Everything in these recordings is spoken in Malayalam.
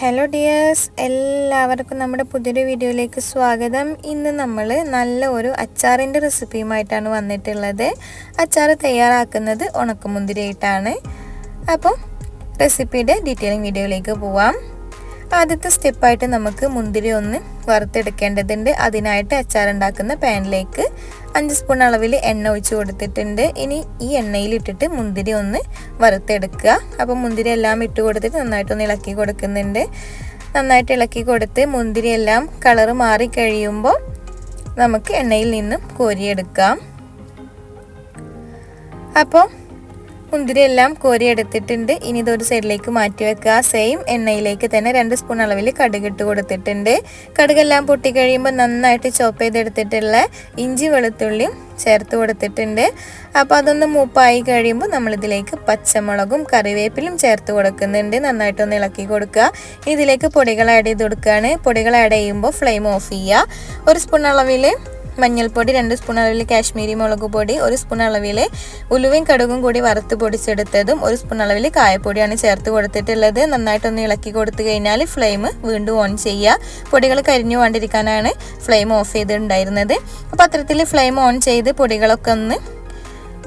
ഹലോ ഡിയേഴ്സ്, എല്ലാവർക്കും നമ്മുടെ പുതിയൊരു വീഡിയോയിലേക്ക് സ്വാഗതം. ഇന്ന് നമ്മൾ നല്ല ഒരു അച്ചാറിൻ്റെ റെസിപ്പിയുമായിട്ടാണ് വന്നിട്ടുള്ളത്. അച്ചാർ തയ്യാറാക്കുന്നത് ഉണക്കമുന്തിരിയായിട്ടാണ്. അപ്പോൾ റെസിപ്പിയുടെ ഡീറ്റെയിലിംഗ് വീഡിയോയിലേക്ക് പോവാം. ആദ്യത്തെ സ്റ്റെപ്പായിട്ട് നമുക്ക് മുന്തിരി ഒന്ന് വറുത്തെടുക്കേണ്ടതുണ്ട്. അതിനായിട്ട് അച്ചാർ ഉണ്ടാക്കുന്ന പാനിലേക്ക് 5 സ്പൂൺ അളവിൽ എണ്ണ ഒഴിച്ച് കൊടുത്തിട്ടുണ്ട്. ഇനി ഈ എണ്ണയിലിട്ടിട്ട് മുന്തിരി ഒന്ന് വറുത്തെടുക്കുക. അപ്പോൾ മുന്തിരി എല്ലാം ഇട്ട് കൊടുത്തിട്ട് നന്നായിട്ടൊന്ന് ഇളക്കി കൊടുക്കുന്നുണ്ട്. നന്നായിട്ട് ഇളക്കി കൊടുത്ത് മുന്തിരി എല്ലാം കളറ് മാറി കഴിയുമ്പോൾ നമുക്ക് എണ്ണയിൽ നിന്നും കോരിയെടുക്കാം. അപ്പോൾ മുന്തിരി എല്ലാം കോരി എടുത്തിട്ടുണ്ട്. ഇനി ഇതൊരു സൈഡിലേക്ക് മാറ്റി വെക്കുക. സെയിം എണ്ണയിലേക്ക് തന്നെ 2 സ്പൂൺ അളവിൽ കടുക് ഇട്ട് കൊടുത്തിട്ടുണ്ട്. കടുകെല്ലാം പൊട്ടി കഴിയുമ്പോൾ നന്നായിട്ട് ചോപ്പ് ചെയ്തെടുത്തിട്ടുള്ള ഇഞ്ചി വെളുത്തുള്ളിയും ചേർത്ത് കൊടുത്തിട്ടുണ്ട്. അപ്പോൾ അതൊന്ന് മൂപ്പായി കഴിയുമ്പോൾ നമ്മളിതിലേക്ക് പച്ചമുളകും കറിവേപ്പിലും ചേർത്ത് കൊടുക്കുന്നുണ്ട്. നന്നായിട്ടൊന്ന് ഇളക്കി കൊടുക്കുക. ഇതിലേക്ക് പൊടികൾ ആഡ് ചെയ്ത് കൊടുക്കുകയാണ്. പൊടികൾ ആഡ് ചെയ്യുമ്പോൾ ഫ്ലെയിം ഓഫ് ചെയ്യുക. 1 സ്പൂൺ അളവിൽ മഞ്ഞൾപ്പൊടി, 2 സ്പൂൺ അളവിൽ കാശ്മീരി മുളക് പൊടി, 1 സ്പൂൺ അളവിൽ ഉലുവയും കടുകും കൂടി വറുത്ത് പൊടിച്ചെടുത്തതും 1 സ്പൂൺ അളവിൽ കായപ്പൊടിയാണ് ചേർത്ത് കൊടുത്തിട്ടുള്ളത്. നന്നായിട്ടൊന്ന് ഇളക്കി കൊടുത്തു കഴിഞ്ഞാൽ ഫ്ലെയിം വീണ്ടും ഓൺ ചെയ്യുക. പൊടികൾ കരിഞ്ഞു കൊണ്ടിരിക്കാനാണ് ഫ്ലെയിം ഓഫ് ചെയ്തിട്ടുണ്ടായിരുന്നത്. അപ്പോൾ അത്തരത്തിൽ ഫ്ലെയിം ഓൺ ചെയ്ത് പൊടികളൊക്കെ ഒന്ന്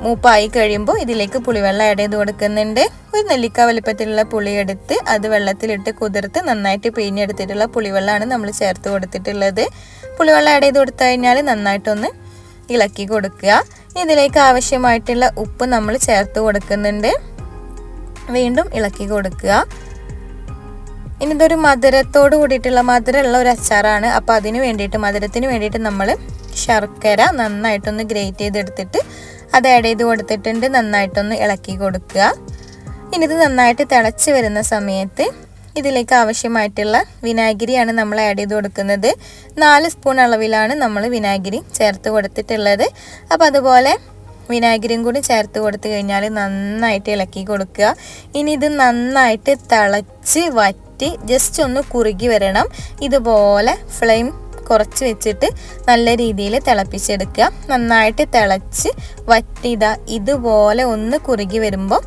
മൂപ്പായി കഴിയുമ്പോൾ ഇതിലേക്ക് പുളിവെള്ളം ആഡ് ചെയ്ത് കൊടുക്കുന്നുണ്ട്. ഒരു നെല്ലിക്ക വലിപ്പത്തിലുള്ള പുളി എടുത്ത് അത് വെള്ളത്തിലിട്ട് കുതിർത്ത് നന്നായിട്ട് പിഴിഞ്ഞെടുത്തിട്ടുള്ള പുളിവെള്ളമാണ് നമ്മൾ ചേർത്ത് കൊടുത്തിട്ടുള്ളത്. പുളിവെള്ളം ആഡ് ചെയ്ത് കൊടുത്തു കഴിഞ്ഞാൽ നന്നായിട്ടൊന്ന് ഇളക്കി കൊടുക്കുക. ഇതിലേക്ക് ആവശ്യമായിട്ടുള്ള ഉപ്പ് നമ്മൾ ചേർത്ത് കൊടുക്കുന്നുണ്ട്. വീണ്ടും ഇളക്കി കൊടുക്കുക. ഇനി ഇതൊരു മധുരത്തോട് കൂടിയിട്ടുള്ള മധുരമുള്ള ഒരു അച്ചാറാണ്. അപ്പോൾ അതിന് വേണ്ടിയിട്ട് മധുരത്തിന് വേണ്ടിയിട്ട് നമ്മൾ ശർക്കര നന്നായിട്ടൊന്ന് ഗ്രേറ്റ് ചെയ്തെടുത്തിട്ട് അത് ആഡ് ചെയ്ത് കൊടുത്തിട്ടുണ്ട്. നന്നായിട്ടൊന്ന് ഇളക്കി കൊടുക്കുക. ഇനി ഇത് നന്നായിട്ട് തിളച്ച് വരുന്ന സമയത്ത് ഇതിലേക്ക് ആവശ്യമായിട്ടുള്ള വിനാഗിരിയാണ് നമ്മൾ ആഡ് ചെയ്ത് കൊടുക്കുന്നത്. 4 സ്പൂൺ അളവിലാണ് നമ്മൾ വിനാഗിരി ചേർത്ത് കൊടുത്തിട്ടുള്ളത്. അപ്പോൾ അതുപോലെ വിനാഗിരിയും കൂടി ചേർത്ത് കൊടുത്തു കഴിഞ്ഞാൽ നന്നായിട്ട് ഇളക്കി കൊടുക്കുക. ഇനി ഇത് നന്നായിട്ട് തിളച്ച് വറ്റി ജസ്റ്റ് ഒന്ന് കുറുകി വരണം. ഇതുപോലെ ഫ്ലെയിം കുറച്ച് വെച്ചിട്ട് നല്ല രീതിയിൽ തിളപ്പിച്ചെടുക്കുക. നന്നായിട്ട് തിളച്ച് വറ്റിതാ ഇതുപോലെ ഒന്ന് കുറുകി വരുമ്പോൾ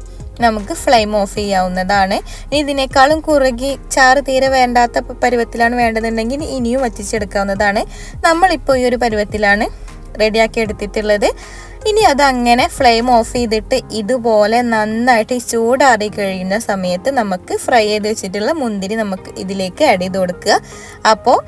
നമുക്ക് ഫ്ലെയിം ഓഫ് ചെയ്യാവുന്നതാണ്. ഇനി ഇതിനേക്കാളും കുറുകി ചാറ് തീരെ വേണ്ടാത്ത പരുവത്തിലാണ് വേണ്ടതുണ്ടെങ്കിൽ ഇനിയും വറ്റിച്ചെടുക്കാവുന്നതാണ്. നമ്മളിപ്പോൾ ഈ ഒരു പരുവത്തിലാണ് റെഡിയാക്കി എടുത്തിട്ടുള്ളത്. ഇനി അതങ്ങനെ ഫ്ലെയിം ഓഫ് ചെയ്തിട്ട് ഇതുപോലെ നന്നായിട്ട് ചൂടാറി കഴിയുന്ന സമയത്ത് നമുക്ക് ഫ്രൈ ചെയ്ത് വെച്ചിട്ടുള്ള മുന്തിരി നമുക്ക് ഇതിലേക്ക് ആഡ് ചെയ്ത് കൊടുക്കുക. അപ്പോൾ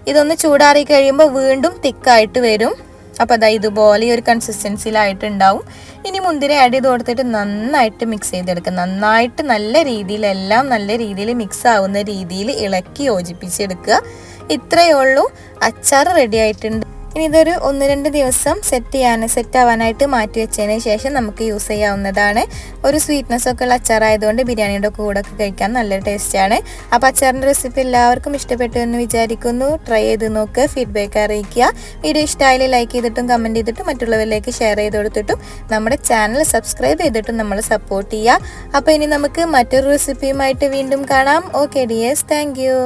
ഇതൊന്ന് ചൂടാറി കഴിയുമ്പോൾ വീണ്ടും തിക്കായിട്ട് വരും. അപ്പോൾ അതാ ഇതുപോലെ ഒരു കൺസിസ്റ്റൻസിയിലായിട്ടുണ്ടാവും. ഇനി മുന്തിരി ആഡ് ചെയ്ത് കൊടുത്തിട്ട് നന്നായിട്ട് മിക്സ് ചെയ്തെടുക്കുക. നന്നായിട്ട് നല്ല രീതിയിൽ എല്ലാം നല്ല രീതിയിൽ മിക്സ് ആവുന്ന രീതിയിൽ ഇളക്കി യോജിപ്പിച്ചെടുക്കുക. ഇത്രയേ ഉള്ളൂ, അച്ചാർ റെഡി ആയിട്ടുണ്ട്. ഇനി ഇതൊരു 1-2 ദിവസം സെറ്റ് ആവാനായിട്ട് മാറ്റി വെച്ചതിന് ശേഷം നമുക്ക് യൂസ് ചെയ്യാവുന്നതാണ്. ഒരു സ്വീറ്റ്നെസ് ഒക്കെ ഉള്ള അച്ചാറായതുകൊണ്ട് ബിരിയാണിയുടെ കൂടെ ഒക്കെ കഴിക്കാൻ നല്ല ടേസ്റ്റാണ്. അപ്പോൾ അച്ചാറിൻ്റെ റെസിപ്പി എല്ലാവർക്കും ഇഷ്ടപ്പെട്ടു എന്ന് വിചാരിക്കുന്നു. ട്രൈ ചെയ്ത് നോക്കുക, ഫീഡ്ബാക്ക് അറിയിക്കുക. വീഡിയോ ഇഷ്ടമായാലും ലൈക്ക് ചെയ്തിട്ടും കമൻറ്റ് ചെയ്തിട്ടും മറ്റുള്ളവരിലേക്ക് ഷെയർ ചെയ്ത് കൊടുത്തിട്ടും നമ്മുടെ ചാനൽ സബ്സ്ക്രൈബ് ചെയ്തിട്ടും നമ്മൾ സപ്പോർട്ട് ചെയ്യുക. അപ്പോൾ ഇനി നമുക്ക് മറ്റൊരു റെസിപ്പിയുമായിട്ട് വീണ്ടും കാണാം. Okay dears, thank U.